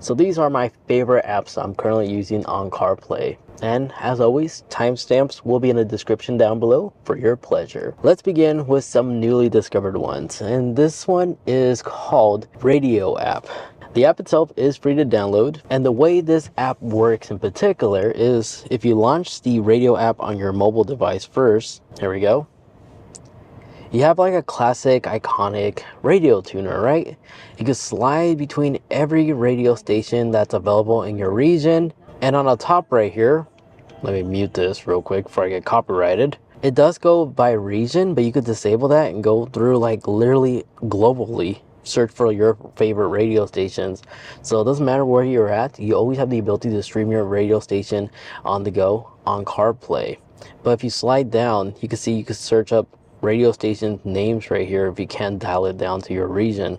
So these are my favorite apps I'm currently using on CarPlay. And as always, timestamps will be in the description down below for your pleasure. Let's begin with some newly discovered ones. And this one is called RadioApp. The app itself is free to download, and the way this app works in particular is if you launch the radio app on your mobile device first, here we go, you have like a classic iconic radio tuner, right? You can slide between every radio station that's available in your region, and on the top right here, let me mute this real quick before I get copyrighted. It does go by region, but you could disable that and go through like literally globally. Search for your favorite radio stations. So it doesn't matter where you're at, you always have the ability to stream your radio station on the go on CarPlay. But if you slide down, you can see you can search up radio station names right here if you can dial it down to your region.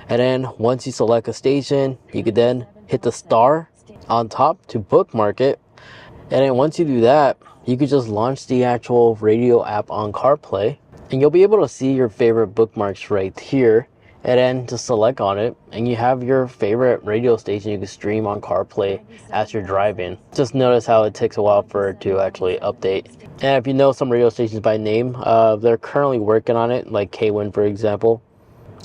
And then once you select a station, you could then hit the star on top to bookmark it. And then once you do that, you could just launch the actual radio app on CarPlay, and you'll be able to see your favorite bookmarks right here. And then just select on it, and you have your favorite radio station you can stream on CarPlay as you're driving. Just notice how it takes a while for it to actually update. And if you know some radio stations by name, they're currently working on it, like K-Win for example.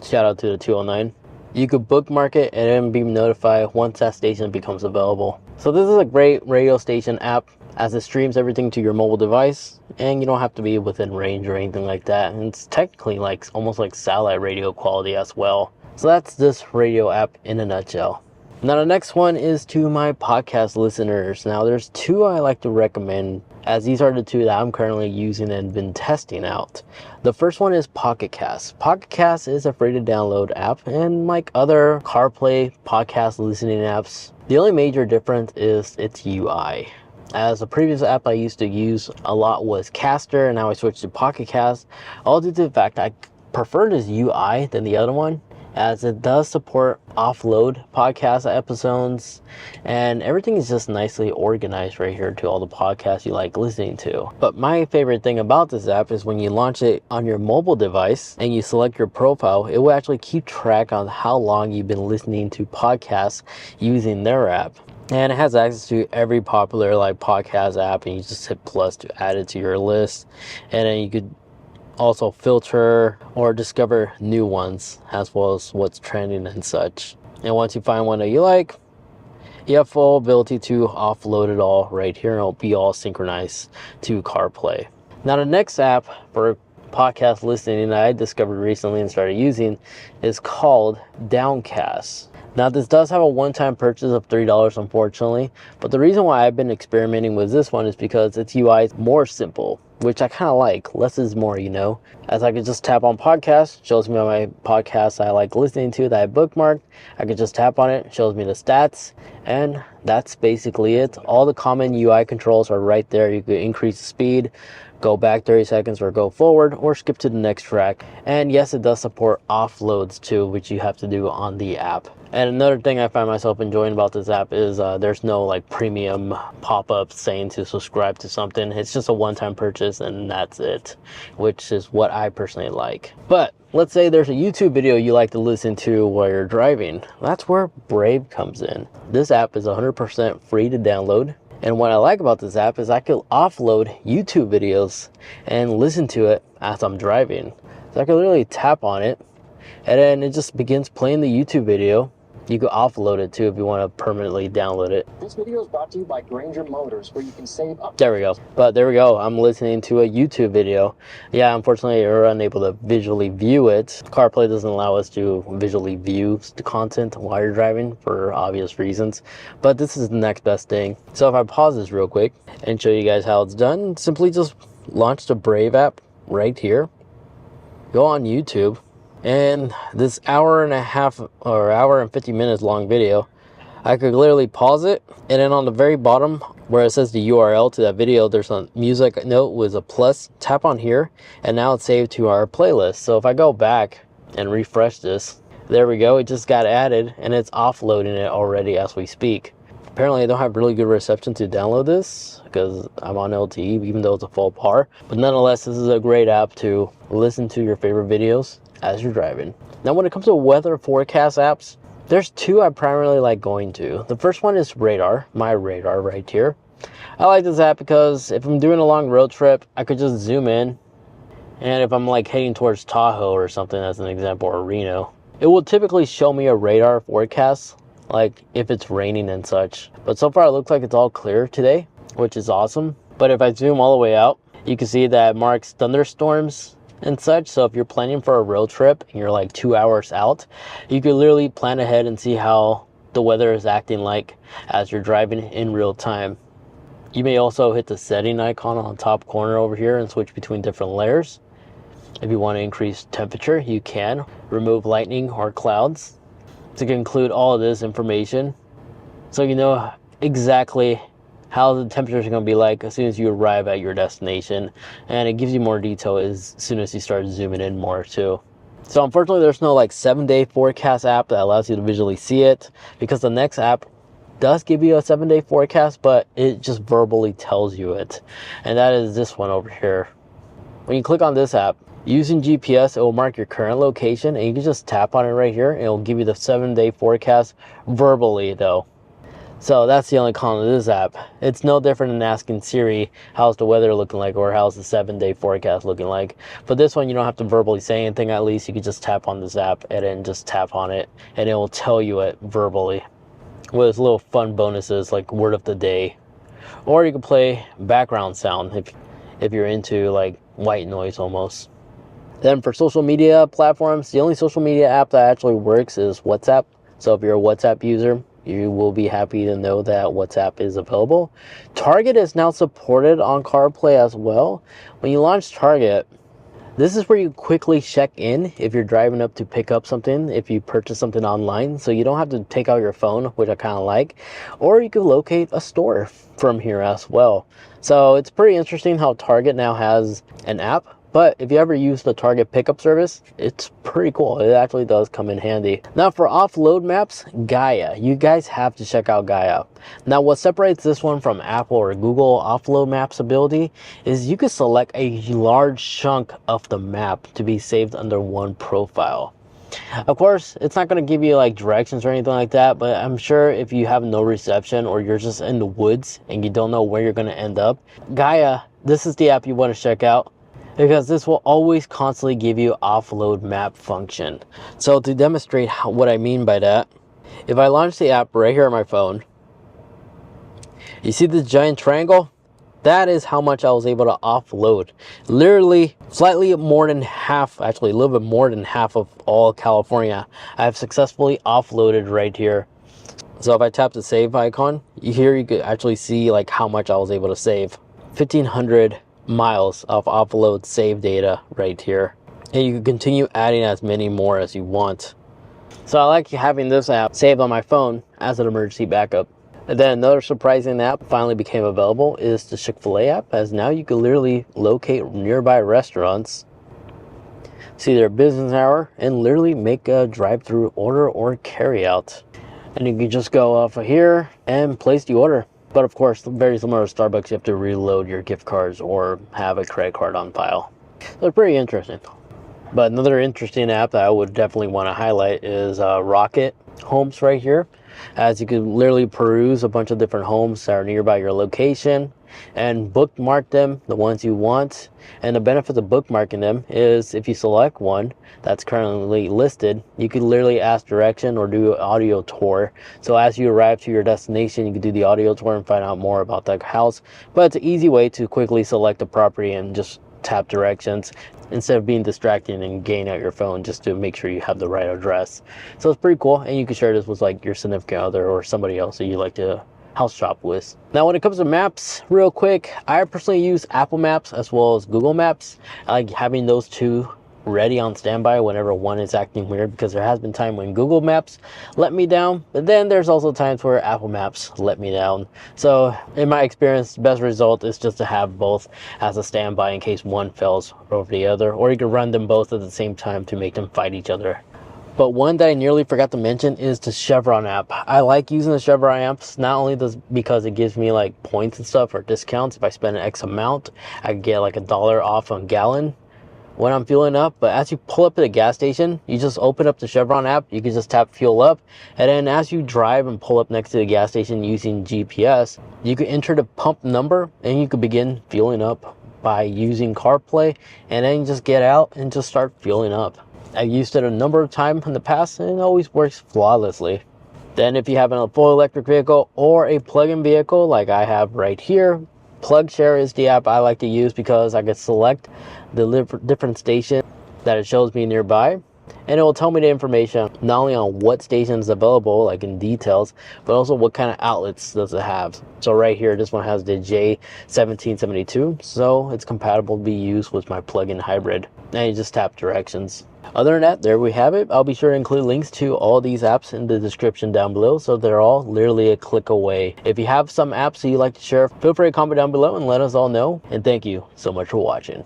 Shout out to the 209. You could bookmark it and then be notified once that station becomes available. So this is a great radio station app, as it streams everything to your mobile device, and you don't have to be within range or anything like that. And it's technically like almost like satellite radio quality as well. So that's this radio app in a nutshell. Now the next one is to my podcast listeners. Now there's two I like to recommend, as these are the two that I'm currently using and been testing out. The first one is Pocket Cast. Pocket Cast is a free to download app, and like other CarPlay podcast listening apps, the only major difference is its UI. As a previous app I used to use a lot was Caster, and now I switched to Pocket Cast, all due to the fact I prefer this UI than the other one, as it does support offload podcast episodes, and everything is just nicely organized right here to all the podcasts you like listening to. But my favorite thing about this app is when you launch it on your mobile device and you select your profile, it will actually keep track on how long you've been listening to podcasts using their app. And it has access to every popular like podcast app, and you just hit plus to add it to your list. And then you could also filter or discover new ones, as well as what's trending and such. And once you find one that you like, you have full ability to offload it all right here, and it'll be all synchronized to CarPlay. Now the next app for podcast listening that I discovered recently and started using is called Downcast. Now this does have a one-time purchase of $3 unfortunately, but the reason why I've been experimenting with this one is because its UI is more simple, which I kind of like. Less is more, you know, as I could just tap on podcast, shows me all my podcasts I like listening to that I bookmarked. I could just tap on it, shows me the stats, and that's basically it. All the common UI controls are right there. You could increase the speed, go back 30 seconds or go forward, or skip to the next track. And yes, it does support offloads too, which you have to do on the app. And another thing I find myself enjoying about this app is there's no like premium pop-ups saying to subscribe to something. It's just a one-time purchase and that's it, which is what I personally like. But let's say there's a YouTube video you like to listen to while you're driving. That's where Brave comes in. This app is 100% free to download. And what I like about this app is I can offload YouTube videos and listen to it as I'm driving. So I can literally tap on it, and then it just begins playing the YouTube video. You can offload it too if you want to permanently download it. This video is brought to you by Granger Motors, where you can save up. There we go. But there we go. I'm listening to a YouTube video. Yeah, unfortunately, you're unable to visually view it. CarPlay doesn't allow us to visually view the content while you're driving for obvious reasons. But this is the next best thing. So if I pause this real quick and show you guys how it's done, simply just launch the Brave app right here. Go on YouTube. And this hour and a half or hour and 50 minutes long video, I could literally pause it, and then on the very bottom where it says the URL to that video, there's a music note with a plus. Tap on here, and now it's saved to our playlist. So if I go back and refresh this, there we go, it just got added and it's offloading it already as we speak. Apparently I don't have really good reception to download this because I'm on LTE, even though it's a full par. But nonetheless, this is a great app to listen to your favorite videos as you're driving. Now when it comes to weather forecast apps, There's two I primarily like going to. The first one is Radar, MyRadar right here. I like this app because if I'm doing a long road trip, I could just zoom in. And if I'm like heading towards Tahoe or something as an example, or Reno, it will typically show me a radar forecast, like if it's raining and such. But so far it looks like it's all clear today, which is awesome. But if I zoom all the way out, you can see that it marks thunderstorms and such. So if you're planning for a road trip and you're like 2 hours out, you could literally plan ahead and see how the weather is acting like as you're driving in real time. You may also hit the setting icon on the top corner over here and switch between different layers. If you want to increase temperature, you can remove lightning or clouds to include all of this information, so you know exactly how the temperature is going to be like as soon as you arrive at your destination, and it gives you more detail as soon as you start zooming in more too. So unfortunately there's no like 7-day forecast app that allows you to visually see it, because the next app does give you a 7-day forecast, but it just verbally tells you it, and that is this one over here. When you click on this app, using GPS, it will mark your current location, and you can just tap on it right here and it will give you the 7-day forecast verbally though. So that's the only con of this app. It's no different than asking Siri, how's the weather looking like, or how's the 7-day forecast looking like. But this one, you don't have to verbally say anything. At least you can just tap on this app and then just tap on it and it will tell you it verbally with little fun bonuses like word of the day. Or you can play background sound if you're into like white noise almost. Then for social media platforms, the only social media app that actually works is WhatsApp. So if you're a WhatsApp user, you will be happy to know that WhatsApp is available. Target is now supported on CarPlay as well. When you launch Target, this is where you quickly check in if you're driving up to pick up something, if you purchase something online. So you don't have to take out your phone, which I kind of like. Or you can locate a store from here as well. So it's pretty interesting how Target now has an app. But if you ever use the Target pickup service, it's pretty cool. It actually does come in handy. Now for offload maps, Gaia. You guys have to check out Gaia. Now what separates this one from Apple or Google offload maps ability is you can select a large chunk of the map to be saved under one profile. Of course, it's not going to give you like directions or anything like that, but I'm sure if you have no reception or you're just in the woods and you don't know where you're going to end up, Gaia, this is the app you want to check out, because this will always constantly give you offload map function. So to demonstrate what I mean by that, if I launch the app right here on my phone, you see this giant triangle? That is how much I was able to offload. Literally slightly more than half, actually a little bit more than half of all California, I have successfully offloaded right here. So if I tap the save icon, here you could actually see like how much I was able to save. 1,500 miles of offload save data right here, and you can continue adding as many more as you want. So I like having this app saved on my phone as an emergency backup. And then another surprising app finally became available is the Chick-fil-A app, as now you can literally locate nearby restaurants, see their business hour, and literally make a drive-through order or carry out. And you can just go off of here and place the order. But of course, very similar to Starbucks, you have to reload your gift cards or have a credit card on file. So it's pretty interesting. But another interesting app that I would definitely want to highlight is Rocket Homes right here, as you can literally peruse a bunch of different homes that are nearby your location and bookmark them, the ones you want. And the benefit of bookmarking them is if you select one that's currently listed, you can literally ask direction or do an audio tour. So as you arrive to your destination, you can do the audio tour and find out more about that house. But it's an easy way to quickly select the property and just tap directions instead of being distracted and getting out your phone just to make sure you have the right address. So it's pretty cool, and you can share this with like your significant other or somebody else that you like to house shop with. Now when it comes to maps, real quick, I personally use Apple Maps as well as Google Maps. I like having those two ready on standby whenever one is acting weird, because there has been time when Google Maps let me down, but then there's also times where Apple Maps let me down. So in my experience, the best result is just to have both as a standby in case one fails over the other, or you can run them both at the same time to make them fight each other. But one that I nearly forgot to mention is the Chevron app. I like using the Chevron apps, not only because it gives me like points and stuff or discounts. If I spend an X amount, I can get like $1 off a gallon. when I'm fueling up. But as you pull up at a gas station, you just open up the Chevron app. You can just tap fuel up, and then as you drive and pull up next to the gas station using GPS, you can enter the pump number and you can begin fueling up by using CarPlay, and then just get out and just start fueling up. I've used it a number of times in the past and it always works flawlessly. Then if you have a full electric vehicle or a plug-in vehicle like I have right here, PlugShare is the app I like to use because I can select the different station that it shows me nearby, and it will tell me the information not only on what station is available, like in details, but also what kind of outlets does it have. So right here, this one has the J1772, so it's compatible to be used with my plug-in hybrid. And you just tap directions. Other than that, there we have it. I'll be sure to include links to all these apps in the description down below, so they're all literally a click away. If you have some apps that you'd like to share, feel free to comment down below and let us all know. And thank you so much for watching.